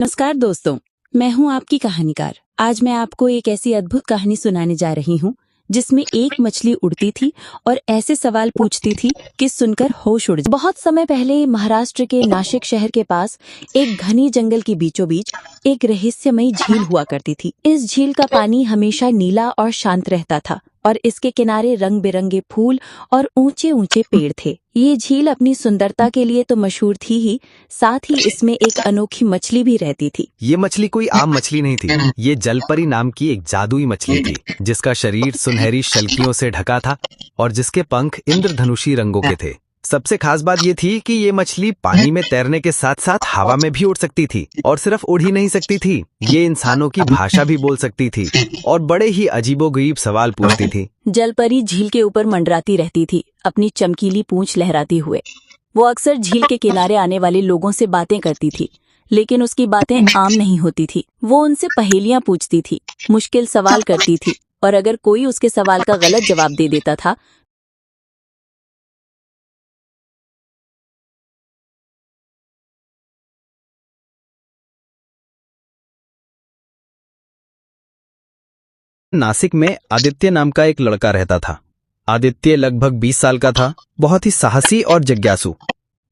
नमस्कार दोस्तों, मैं हूं आपकी कहानीकार। आज मैं आपको एक ऐसी अद्भुत कहानी सुनाने जा रही हूं जिसमें एक मछली उड़ती थी और ऐसे सवाल पूछती थी कि सुनकर होश उड़ जाए। बहुत समय पहले महाराष्ट्र के नाशिक शहर के पास एक घनी जंगल के बीचों बीच एक रहस्यमयी झील हुआ करती थी। इस झील का पानी हमेशा नीला और शांत रहता था और इसके किनारे रंग बिरंगे फूल और ऊंचे ऊंचे पेड़ थे। ये झील अपनी सुंदरता के लिए तो मशहूर थी ही, साथ ही इसमें एक अनोखी मछली भी रहती थी। ये मछली कोई आम मछली नहीं थी। ये जलपरी नाम की एक जादुई मछली थी, जिसका शरीर सुनहरी शल्कियों से ढका था और जिसके पंख इंद्रधनुषी रंगों के थे। सबसे खास बात ये थी कि ये मछली पानी में तैरने के साथ साथ हवा में भी उड़ सकती थी, और सिर्फ उड़ ही नहीं सकती थी, ये इंसानों की भाषा भी बोल सकती थी और बड़े ही अजीबोगरीब सवाल पूछती थी। जलपरी झील के ऊपर मंडराती रहती थी, अपनी चमकीली पूंछ लहराती हुए। वो अक्सर झील के किनारे आने वाले लोगों से बातें करती थी, लेकिन उसकी बातें आम नहीं होती थी। वो उनसे पहेलियां पूछती थी, मुश्किल सवाल करती थी, और अगर कोई उसके सवाल का गलत जवाब दे देता था नासिक में आदित्य नाम का एक लड़का रहता था। आदित्य लगभग 20 साल का था, बहुत ही साहसी और जिज्ञासु।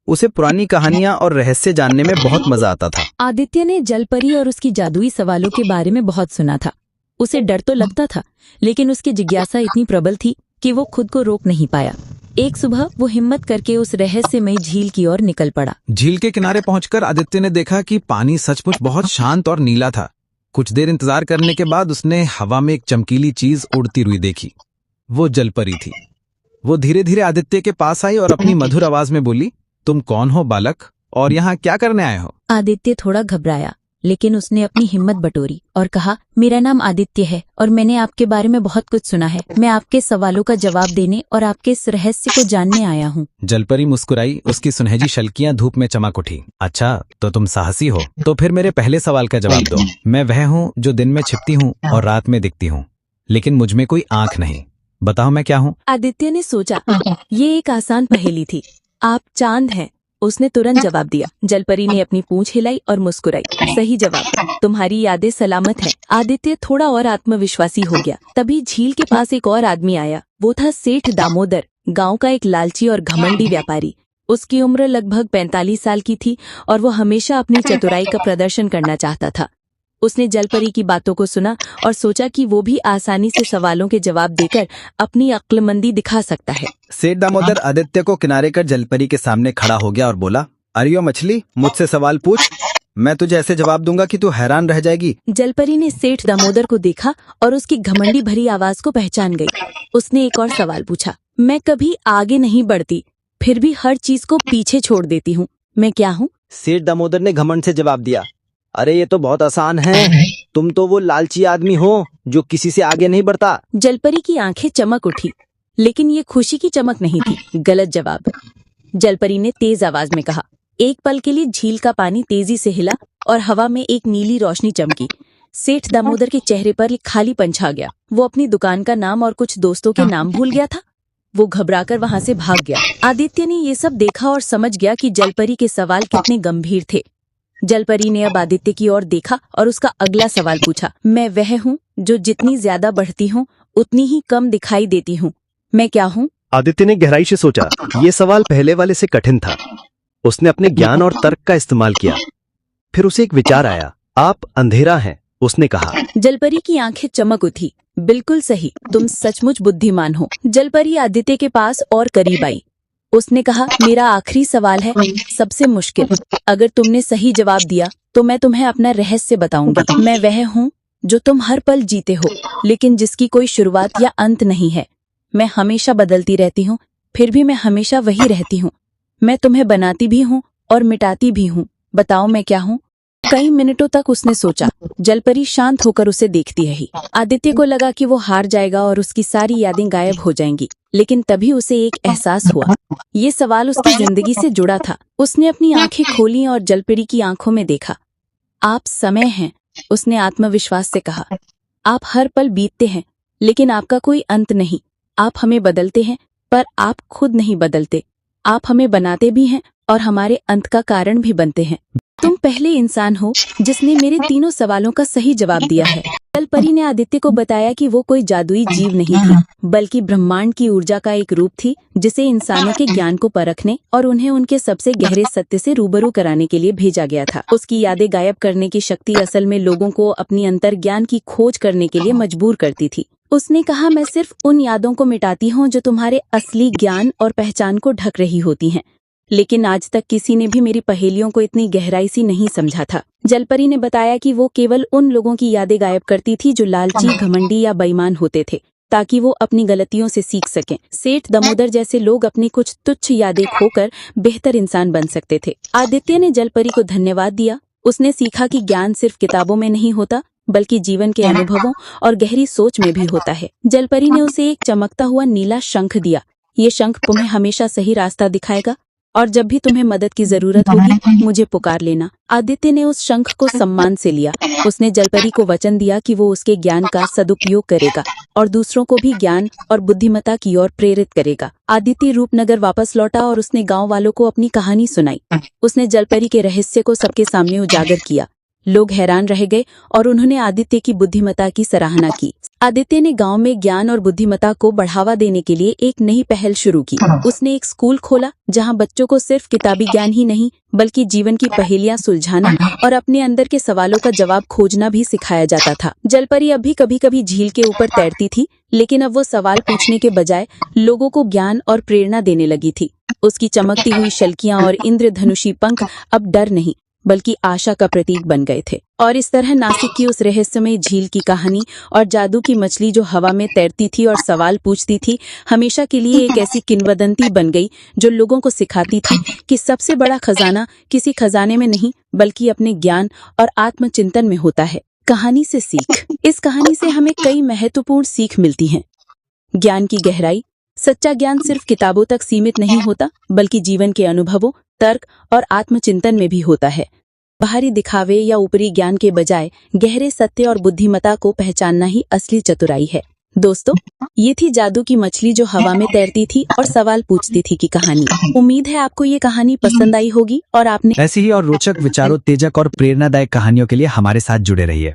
उसे पुरानी कहानियां और रहस्य जानने में बहुत मजा आता था। आदित्य ने जलपरी और उसकी जादुई सवालों के बारे में बहुत सुना था। उसे डर तो लगता था, लेकिन उसकी जिज्ञासा इतनी प्रबल थी कि वो खुद को रोक नहीं पाया। एक सुबह वो हिम्मत करके उस रहस्यमयी झील की ओर निकल पड़ा। झील के किनारे पहुंचकर आदित्य ने देखा कि पानी सचमुच बहुत शांत और नीला था। कुछ देर इंतजार करने के बाद उसने हवा में एक चमकीली चीज उड़ती हुई देखी। वो जलपरी थी। वो धीरे धीरे आदित्य के पास आई और अपनी मधुर आवाज में बोली, तुम कौन हो बालक, और यहाँ क्या करने आए हो? आदित्य थोड़ा घबराया, लेकिन उसने अपनी हिम्मत बटोरी और कहा, मेरा नाम आदित्य है और मैंने आपके बारे में बहुत कुछ सुना है। मैं आपके सवालों का जवाब देने और आपके इस रहस्य को जानने आया हूँ। जलपरी मुस्कुराई, उसकी सुनहरी शल्कियां धूप में चमक उठी। अच्छा, तो तुम साहसी हो, तो फिर मेरे पहले सवाल का जवाब दो। मैं वह हूँ जो दिन में छिपती हूँ और रात में दिखती हूँ, लेकिन मुझमें कोई आंख नहीं। बताओ मैं क्या हूँ? आदित्य ने सोचा, ये एक आसान पहेली थी। आप चांद हैं। उसने तुरंत जवाब दिया। जलपरी ने अपनी पूंछ हिलाई और मुस्कुराई। सही जवाब, तुम्हारी यादें सलामत हैं। आदित्य थोड़ा और आत्मविश्वासी हो गया। तभी झील के पास एक और आदमी आया। वो था सेठ दामोदर, गांव का एक लालची और घमंडी व्यापारी। उसकी उम्र लगभग 45 साल की थी और वो हमेशा अपनी चतुराई का प्रदर्शन करना चाहता था। उसने जलपरी की बातों को सुना और सोचा कि वो भी आसानी से सवालों के जवाब देकर अपनी अक्लमंदी दिखा सकता है। सेठ दामोदर आदित्य को किनारे कर जलपरी के सामने खड़ा हो गया और बोला, अरे मछली, मुझसे सवाल पूछ। मैं तुझे ऐसे जवाब दूंगा कि तू हैरान रह जाएगी। जलपरी ने सेठ दामोदर को देखा और उसकी घमंडी भरी आवाज को पहचान गई। उसने एक और सवाल पूछा, मैं कभी आगे नहीं बढ़ती, फिर भी हर चीज को पीछे छोड़ देती हूँ। मैं क्या हूँ? सेठ दामोदर ने घमंड से जवाब दिया, अरे ये तो बहुत आसान है। तुम तो वो लालची आदमी हो जो किसी से आगे नहीं बढ़ता। जलपरी की आंखें चमक उठी, लेकिन ये खुशी की चमक नहीं थी। गलत जवाब। जलपरी ने तेज आवाज में कहा। एक पल के लिए झील का पानी तेजी से हिला और हवा में एक नीली रोशनी चमकी। सेठ दामोदर के चेहरे पर एक खालीपन छा गया। वो अपनी दुकान का नाम और कुछ दोस्तों के नाम भूल गया था। वो घबराकर वहां से भाग गया। आदित्य ने ये सब देखा और समझ गया कि जलपरी के सवाल कितने गंभीर थे। जलपरी ने अब आदित्य की ओर देखा और उसका अगला सवाल पूछा, मैं वह हूँ जो जितनी ज्यादा बढ़ती हूँ उतनी ही कम दिखाई देती हूँ। मैं क्या हूँ? आदित्य ने गहराई से सोचा। ये सवाल पहले वाले से कठिन था। उसने अपने ज्ञान और तर्क का इस्तेमाल किया। फिर उसे एक विचार आया। आप अंधेरा हैं, उसने कहा। जलपरी की आंखें चमक उठी। बिल्कुल सही, तुम सचमुच बुद्धिमान हो। जलपरी आदित्य के पास और करीब आई। उसने कहा, मेरा आखिरी सवाल है, सबसे मुश्किल। अगर तुमने सही जवाब दिया तो मैं तुम्हें अपना रहस्य बताऊंगी। मैं वह हूँ जो तुम हर पल जीते हो, लेकिन जिसकी कोई शुरुआत या अंत नहीं है। मैं हमेशा बदलती रहती हूँ, फिर भी मैं हमेशा वही रहती हूँ। मैं तुम्हें बनाती भी हूँ और मिटाती भी हूँ। बताओ मैं क्या हूँ? कई मिनटों तक उसने सोचा। जलपरी शांत होकर उसे देखती रही। आदित्य को लगा कि वो हार जाएगा और उसकी सारी यादें गायब हो जाएंगी, लेकिन तभी उसे एक एहसास हुआ। ये सवाल उसकी जिंदगी से जुड़ा था। उसने अपनी आंखें खोली और जलपरी की आंखों में देखा। आप समय हैं, उसने आत्मविश्वास से कहा। आप हर पल बीतते हैं, लेकिन आपका कोई अंत नहीं। आप हमें बदलते हैं, पर आप खुद नहीं बदलते। आप हमें बनाते भी हैं और हमारे अंत का कारण भी बनते हैं। तुम पहले इंसान हो जिसने मेरे तीनों सवालों का सही जवाब दिया है। जलपरी ने आदित्य को बताया कि वो कोई जादुई जीव नहीं थी, बल्कि ब्रह्मांड की ऊर्जा का एक रूप थी जिसे इंसानों के ज्ञान को परखने और उन्हें उनके सबसे गहरे सत्य से रूबरू कराने के लिए भेजा गया था। उसकी यादें गायब करने की शक्ति असल में लोगों को अपनी अंतर्ज्ञान की खोज करने के लिए मजबूर करती थी। उसने कहा, मैं सिर्फ उन यादों को मिटाती हूँ जो तुम्हारे असली ज्ञान और पहचान को ढक रही होती हैं। लेकिन आज तक किसी ने भी मेरी पहेलियों को इतनी गहराई से नहीं समझा था। जलपरी ने बताया कि वो केवल उन लोगों की यादें गायब करती थी जो लालची, घमंडी या बेईमान होते थे, ताकि वो अपनी गलतियों से सीख सकें। सेठ दामोदर जैसे लोग अपनी कुछ तुच्छ यादें खोकर बेहतर इंसान बन सकते थे। आदित्य ने जलपरी को धन्यवाद दिया। उसने सीखा कि ज्ञान सिर्फ किताबों में नहीं होता, बल्कि जीवन के अनुभवों और गहरी सोच में भी होता है। जलपरी ने उसे एक चमकता हुआ नीला शंख दिया। ये शंख तुम्हें हमेशा सही रास्ता दिखाएगा और जब भी तुम्हें मदद की जरूरत होगी मुझे पुकार लेना। आदित्य ने उस शंख को सम्मान से लिया। उसने जलपरी को वचन दिया कि वो उसके ज्ञान का सदुपयोग करेगा और दूसरों को भी ज्ञान और बुद्धिमत्ता की ओर प्रेरित करेगा। आदित्य रूपनगर वापस लौटा और उसने गांव वालों को अपनी कहानी सुनाई। उसने जलपरी के रहस्य को सबके सामने उजागर किया। लोग हैरान रह गए और उन्होंने आदित्य की बुद्धिमत्ता की सराहना की। आदित्य ने गांव में ज्ञान और बुद्धिमत्ता को बढ़ावा देने के लिए एक नई पहल शुरू की। उसने एक स्कूल खोला जहां बच्चों को सिर्फ किताबी ज्ञान ही नहीं, बल्कि जीवन की पहेलियां सुलझाना और अपने अंदर के सवालों का जवाब खोजना भी सिखाया जाता था। जलपरी अब भी कभी कभी झील के ऊपर तैरती थी, लेकिन अब वो सवाल पूछने के बजाय लोगों को ज्ञान और प्रेरणा देने लगी थी। उसकी चमकती हुई शल्कियां और इंद्रधनुषी पंख अब डर नहीं, बल्कि आशा का प्रतीक बन गए थे। और इस तरह नासिक की उस रहस्यमय झील की कहानी और जादू की मछली जो हवा में तैरती थी और सवाल पूछती थी, हमेशा के लिए एक ऐसी किंवदंती बन गई जो लोगों को सिखाती थी कि सबसे बड़ा खजाना किसी खजाने में नहीं, बल्कि अपने ज्ञान और आत्मचिंतन में होता है। कहानी से सीख। इस कहानी से हमें कई महत्वपूर्ण सीख मिलती हैं। ज्ञान की गहराई। सच्चा ज्ञान सिर्फ किताबों तक सीमित नहीं होता, बल्कि जीवन के अनुभवों, तर्क और आत्मचिंतन में भी होता है। बाहरी दिखावे या ऊपरी ज्ञान के बजाय गहरे सत्य और बुद्धिमत्ता को पहचानना ही असली चतुराई है। दोस्तों, ये थी जादू की मछली जो हवा में तैरती थी और सवाल पूछती थी की कहानी। उम्मीद है आपको ये कहानी पसंद आई होगी और आपने ऐसी ही और रोचक विचारों, तेजक और प्रेरणादायक कहानियों के लिए हमारे साथ जुड़े रहिए।